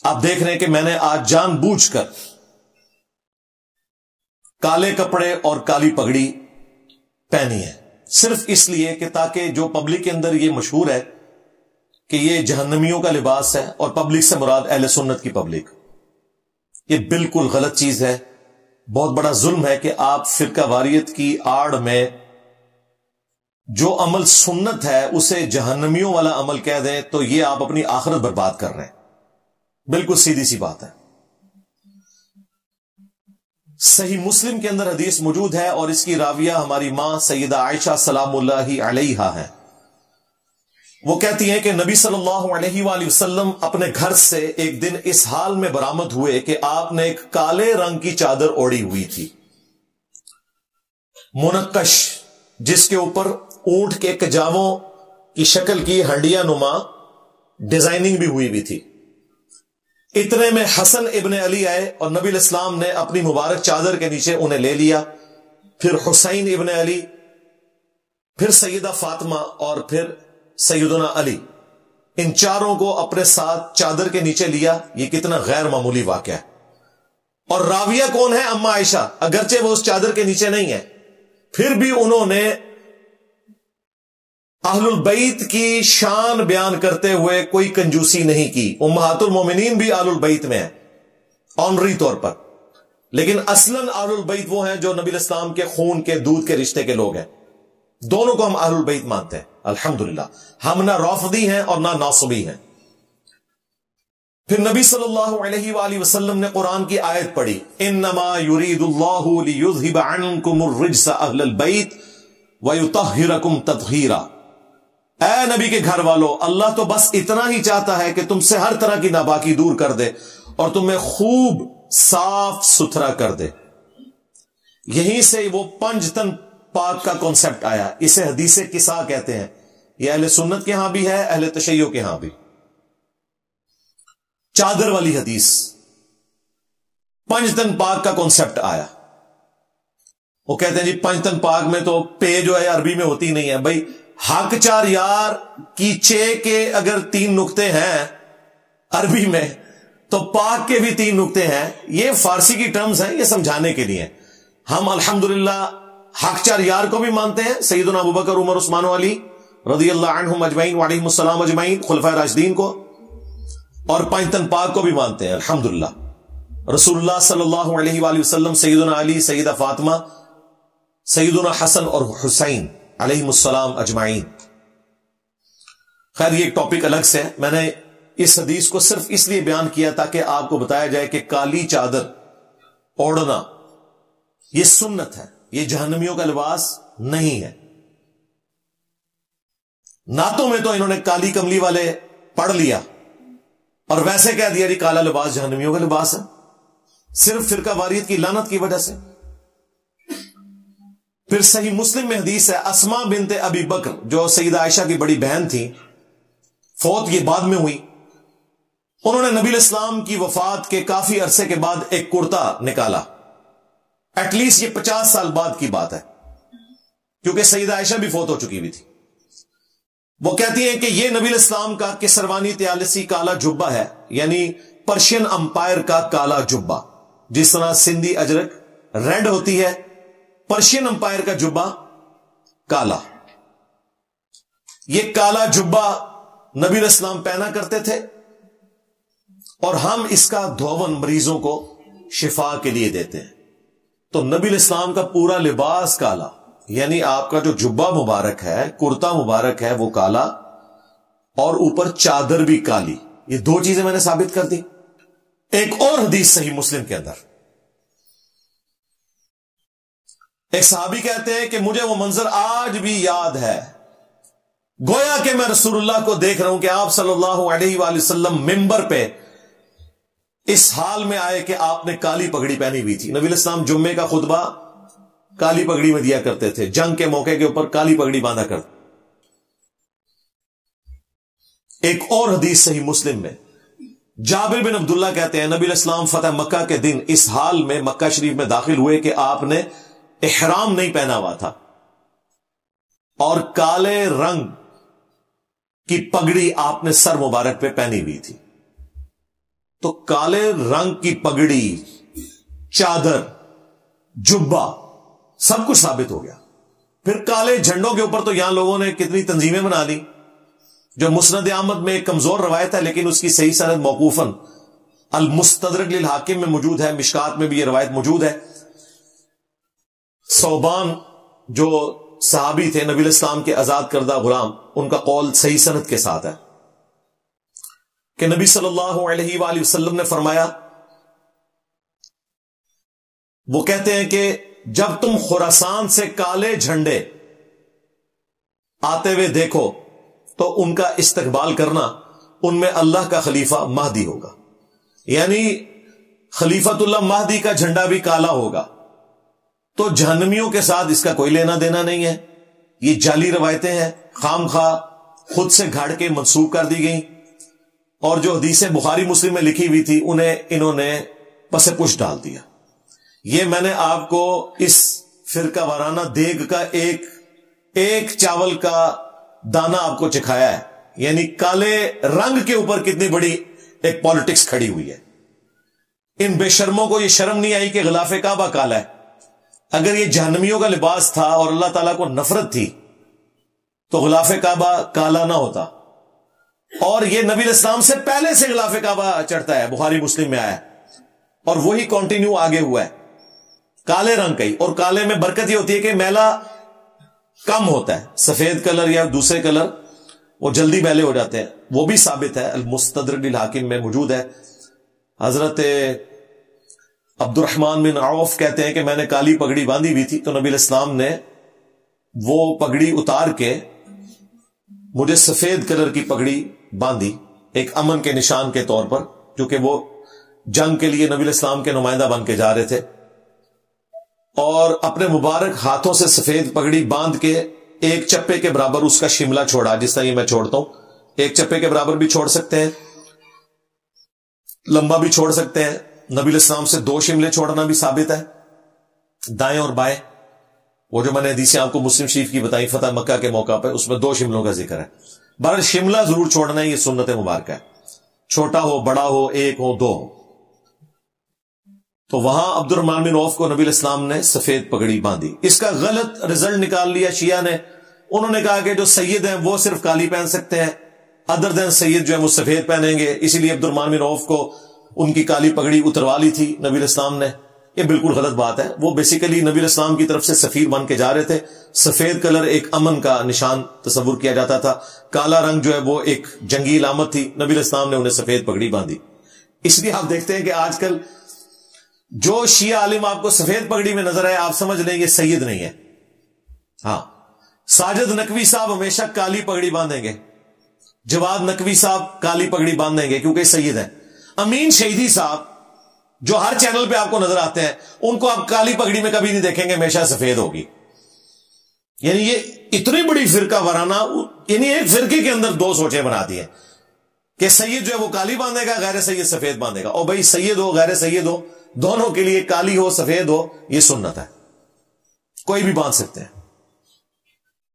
آپ دیکھ رہے ہیں کہ میں نے آج جان بوجھ کر کالے کپڑے اور کالی پگڑی پہنی ہے، صرف اس لیے کہ تاکہ جو پبلک کے اندر یہ مشہور ہے کہ یہ جہنمیوں کا لباس ہے، اور پبلک سے مراد اہل سنت کی پبلک، یہ بالکل غلط چیز ہے۔ بہت بڑا ظلم ہے کہ آپ فرقہ واریت کی آڑ میں جو عمل سنت ہے اسے جہنمیوں والا عمل کہہ دیں، تو یہ آپ اپنی آخرت برباد کر رہے ہیں۔ بالکل سیدھی سی بات ہے۔ صحیح مسلم کے اندر حدیث موجود ہے، اور اس کی راویہ ہماری ماں سیدہ عائشہ سلام اللہ علیہا ہے۔ وہ کہتی ہیں کہ نبی صلی اللہ علیہ وآلہ وسلم اپنے گھر سے ایک دن اس حال میں برآمد ہوئے کہ آپ نے ایک کالے رنگ کی چادر اوڑھی ہوئی تھی، منقش، جس کے اوپر اونٹ کے کجاووں کی شکل کی ہنڈیا نما ڈیزائننگ بھی ہوئی تھی۔ اتنے میں حسن ابن علی آئے اور نبی الاسلام نے اپنی مبارک چادر کے نیچے انہیں لے لیا، پھر حسین ابن علی، پھر سیدہ فاطمہ، اور پھر سیدنا علی، ان چاروں کو اپنے ساتھ چادر کے نیچے لیا۔ یہ کتنا غیر معمولی واقعہ ہے۔ اور راویہ کون ہے؟ اما عائشہ، اگرچہ وہ اس چادر کے نیچے نہیں ہے، پھر بھی انہوں نے اہل البیت کی شان بیان کرتے ہوئے کوئی کنجوسی نہیں کی۔ امہات المومنین بھی اہل البیت میں ہیں آنری طور پر، لیکن اصلاً اہل البیت وہ ہیں جو نبی الاسلام کے خون کے دودھ کے رشتے کے لوگ ہیں۔ دونوں کو ہم اہل البیت مانتے ہیں الحمدللہ، ہم نہ رافضی ہیں اور نہ ناصبی ہیں۔ پھر نبی صلی اللہ علیہ وآلہ وسلم نے قرآن کی آیت پڑھی، انما یرید اللہ لیذھب عنکم الرجس اہل البیت ویطہرکم تطہیرا۔ اے نبی کے گھر والو، اللہ تو بس اتنا ہی چاہتا ہے کہ تم سے ہر طرح کی ناپاکی دور کر دے اور تمہیں خوب صاف ستھرا کر دے۔ یہیں سے وہ پنجتن پاک کا کانسیپٹ آیا، اسے حدیث کسا کہتے ہیں۔ یہ اہل سنت کے ہاں بھی ہے، اہل تشیع کے ہاں بھی۔ چادر والی حدیث، پنجتن پاک کا کانسیپٹ آیا۔ وہ کہتے ہیں جی پنجتن پاک میں تو پے جو ہے عربی میں ہوتی نہیں ہے۔ بھائی حق چار یار کی چے کے اگر 3 نقطے ہیں عربی میں، تو پاک کے بھی 3 نقطے ہیں۔ یہ فارسی کی ٹرمز ہیں، یہ سمجھانے کے لیے۔ ہم الحمدللہ حق چار یار کو بھی مانتے ہیں، سیدنا ابوبکر، عمر، عثمان و علی رضی اللہ عنہم اجمعین وعلیہم السلام اجمعین، خلفائے راشدین کو، اور پنجتن پاک کو بھی مانتے ہیں الحمدللہ۔ رسول اللہ صلی اللہ علیہ وآلہ وسلم، سیدنا علی، سیدہ فاطمہ، سیدنا حسن اور حسین علیہم السلام اجمعین۔ خیر یہ ایک ٹاپک الگ سے ہے، میں نے اس حدیث کو صرف اس لیے بیان کیا تاکہ آپ کو بتایا جائے کہ کالی چادر اوڑھنا یہ سنت ہے، یہ جہنمیوں کا لباس نہیں ہے۔ نعتوں میں تو انہوں نے کالی کملی والے پڑھ لیا اور ویسے کہہ دیا جی کالا لباس جہنمیوں کا لباس ہے، صرف فرقہ واریت کی لعنت کی وجہ سے۔ پھر صحیح مسلم میں حدیث ہے، اسماء بنت ابی بکر جو سیدہ عائشہ کی بڑی بہن تھی، فوت یہ بعد میں ہوئی، انہوں نے نبی الاسلام کی وفات کے کافی عرصے کے بعد ایک کرتا نکالا۔ ایٹ لیسٹ یہ 50 سال بعد کی بات ہے، کیونکہ سیدہ عائشہ بھی فوت ہو چکی ہوئی تھی۔ وہ کہتی ہیں کہ یہ نبی الاسلام کا کسروانی طیالسی کالا جبہ ہے، یعنی پرشین امپائر کا کالا جبہ، جس طرح سندھی اجرک ریڈ ہوتی ہے، پرشین امپائر کا جبہ کالا۔ یہ کالا جبہ نبی الاسلام پہنا کرتے تھے، اور ہم اس کا دھون مریضوں کو شفا کے لیے دیتے ہیں۔ تو نبی الاسلام کا پورا لباس کالا، یعنی آپ کا جو جبہ مبارک ہے، کرتا مبارک ہے، وہ کالا، اور اوپر چادر بھی کالی۔ یہ 2 چیزیں میں نے ثابت کر دی۔ ایک اور حدیث صحیح مسلم کے اندر ایک صحابی کہتے ہیں کہ مجھے وہ منظر آج بھی یاد ہے، گویا کہ میں رسول اللہ کو دیکھ رہا ہوں کہ آپ صلی اللہ علیہ وآلہ وسلم ممبر پہ اس حال میں آئے کہ آپ نے کالی پگڑی پہنی ہوئی تھی۔ نبی الاسلام جمعے کا خطبہ کالی پگڑی میں دیا کرتے تھے، جنگ کے موقع کے اوپر کالی پگڑی باندھا کرتے۔ ایک اور حدیث صحیح مسلم میں جابر بن عبداللہ کہتے ہیں نبی الاسلام فتح مکہ کے دن اس حال میں مکہ شریف میں داخل ہوئے کہ آپ نے احرام نہیں پہنا ہوا تھا اور کالے رنگ کی پگڑی آپ نے سر مبارک پہ پہنی ہوئی تھی۔ تو کالے رنگ کی پگڑی، چادر، جبہ، سب کچھ ثابت ہو گیا. پھر کالے جھنڈوں کے اوپر تو یہاں لوگوں نے کتنی تنظیمیں بنا لی، جو مسند احمد میں ایک کمزور روایت ہے لیکن اس کی صحیح سند موقوفاً المستدرک للحاکم میں موجود ہے، مشکات میں بھی یہ روایت موجود ہے. ثوبان جو صحابی تھے نبی الاسلام کے آزاد کردہ غلام، ان کا قول صحیح سند کے ساتھ ہے کہ نبی صلی اللہ علیہ وآلہ وسلم نے فرمایا، وہ کہتے ہیں کہ جب تم خراسان سے کالے جھنڈے آتے ہوئے دیکھو تو ان کا استقبال کرنا، ان میں اللہ کا خلیفہ مہدی ہوگا. یعنی خلیفۃ اللہ مہدی کا جھنڈا بھی کالا ہوگا. تو جہنمیوں کے ساتھ اس کا کوئی لینا دینا نہیں ہے. یہ جعلی روایتیں ہیں، خام خواہ خود سے گھاڑ کے منسوخ کر دی گئیں، اور جو حدیثیں بخاری مسلم میں لکھی ہوئی تھی انہیں انہوں نے پس پش ڈال دیا. یہ میں نے آپ کو اس فرقہ وارانہ دیگ کا ایک چاول کا دانہ آپ کو چکھایا ہے. یعنی کالے رنگ کے اوپر کتنی بڑی ایک پالیٹکس کھڑی ہوئی ہے. ان بے شرموں کو یہ شرم نہیں آئی کہ غلاف کعبہ کالا ہے. اگر یہ جہنمیوں کا لباس تھا اور اللہ تعالیٰ کو نفرت تھی تو غلاف کعبہ کالا نہ ہوتا. اور یہ نبی الاسلام سے پہلے سے غلاف کعبہ چڑھتا ہے، بخاری مسلم میں آیا ہے، اور وہی کنٹینیو آگے ہوا ہے کالے رنگ کا ہی. اور کالے میں برکت یہ ہوتی ہے کہ میلا کم ہوتا ہے. سفید کلر یا دوسرے کلر وہ جلدی میلے ہو جاتے ہیں. وہ بھی ثابت ہے، المستدرک للحاکم میں موجود ہے. حضرت عبد الرحمن بن عوف کہتے ہیں کہ میں نے کالی پگڑی باندھی ہوئی تھی تو نبی الاسلام نے وہ پگڑی اتار کے مجھے سفید کلر کی پگڑی باندھی، ایک امن کے نشان کے طور پر، کیونکہ وہ جنگ کے لیے نبی الاسلام کے نمائندہ بن کے جا رہے تھے. اور اپنے مبارک ہاتھوں سے سفید پگڑی باندھ کے ایک چپے کے برابر اس کا شملہ چھوڑا، جس طرح یہ میں چھوڑتا ہوں. ایک چپے کے برابر بھی چھوڑ سکتے ہیں، لمبا بھی چھوڑ سکتے ہیں. نبی الاسلام سے 2 شملے چھوڑنا بھی ثابت ہے، دائیں اور بائیں. وہ جو میں نے حدیثیں آپ کو مسلم شریف کی بتائی فتح مکہ کے موقع پہ، اس میں 2 شملوں کا ذکر ہے. بہرحال شملہ ضرور چھوڑنا ہے، یہ سنت مبارکہ ہے. چھوٹا ہو، بڑا ہو، 1 ہو، 2 ہو. تو وہاں عبد الرحمن بن عوف کو نبی الاسلام نے سفید پگڑی باندھی. اس کا غلط رزلٹ نکال لیا شیعہ نے. انہوں نے کہا کہ جو سید ہیں وہ صرف کالی پہن سکتے ہیں، ادر دین سید جو ہے وہ سفید پہنیں گے، اسی لیے عبد الرحمن بن عوف کو ان کی کالی پگڑی اتروا لی تھی نبی الاسلام نے. یہ بالکل غلط بات ہے. وہ بیسیکلی نبی الاسلام کی طرف سے سفیر بن کے جا رہے تھے. سفید کلر ایک امن کا نشان تصور کیا جاتا تھا، کالا رنگ جو ہے وہ ایک جنگی علامت تھی. نبی الاسلام نے انہیں سفید پگڑی باندھی. اس لیے آپ دیکھتے ہیں کہ آج کل جو شیعہ عالم آپ کو سفید پگڑی میں نظر آئے، آپ سمجھ لیں یہ سید نہیں ہے. ہاں، ساجد نقوی صاحب ہمیشہ کالی پگڑی باندھیں گے، جواد نقوی صاحب کالی پگڑی باندھیں گے کیونکہ سید ہیں. امین شہیدی صاحب جو ہر چینل پہ آپ کو نظر آتے ہیں، ان کو آپ کالی پگڑی میں کبھی نہیں دیکھیں گے، ہمیشہ سفید ہوگی. یعنی یہ اتنی بڑی فرقہ وارانہ، یعنی ایک فرقے کے اندر 2 سوچیں بنا دی ہیں کہ سید جو ہے وہ کالی باندھے گا، غیر سید سفید باندھے گا. اور بھائی سید ہو غیر سید ہو، دونوں کے لیے کالی ہو سفید ہو، یہ سنت ہے، کوئی بھی باندھ سکتے ہیں.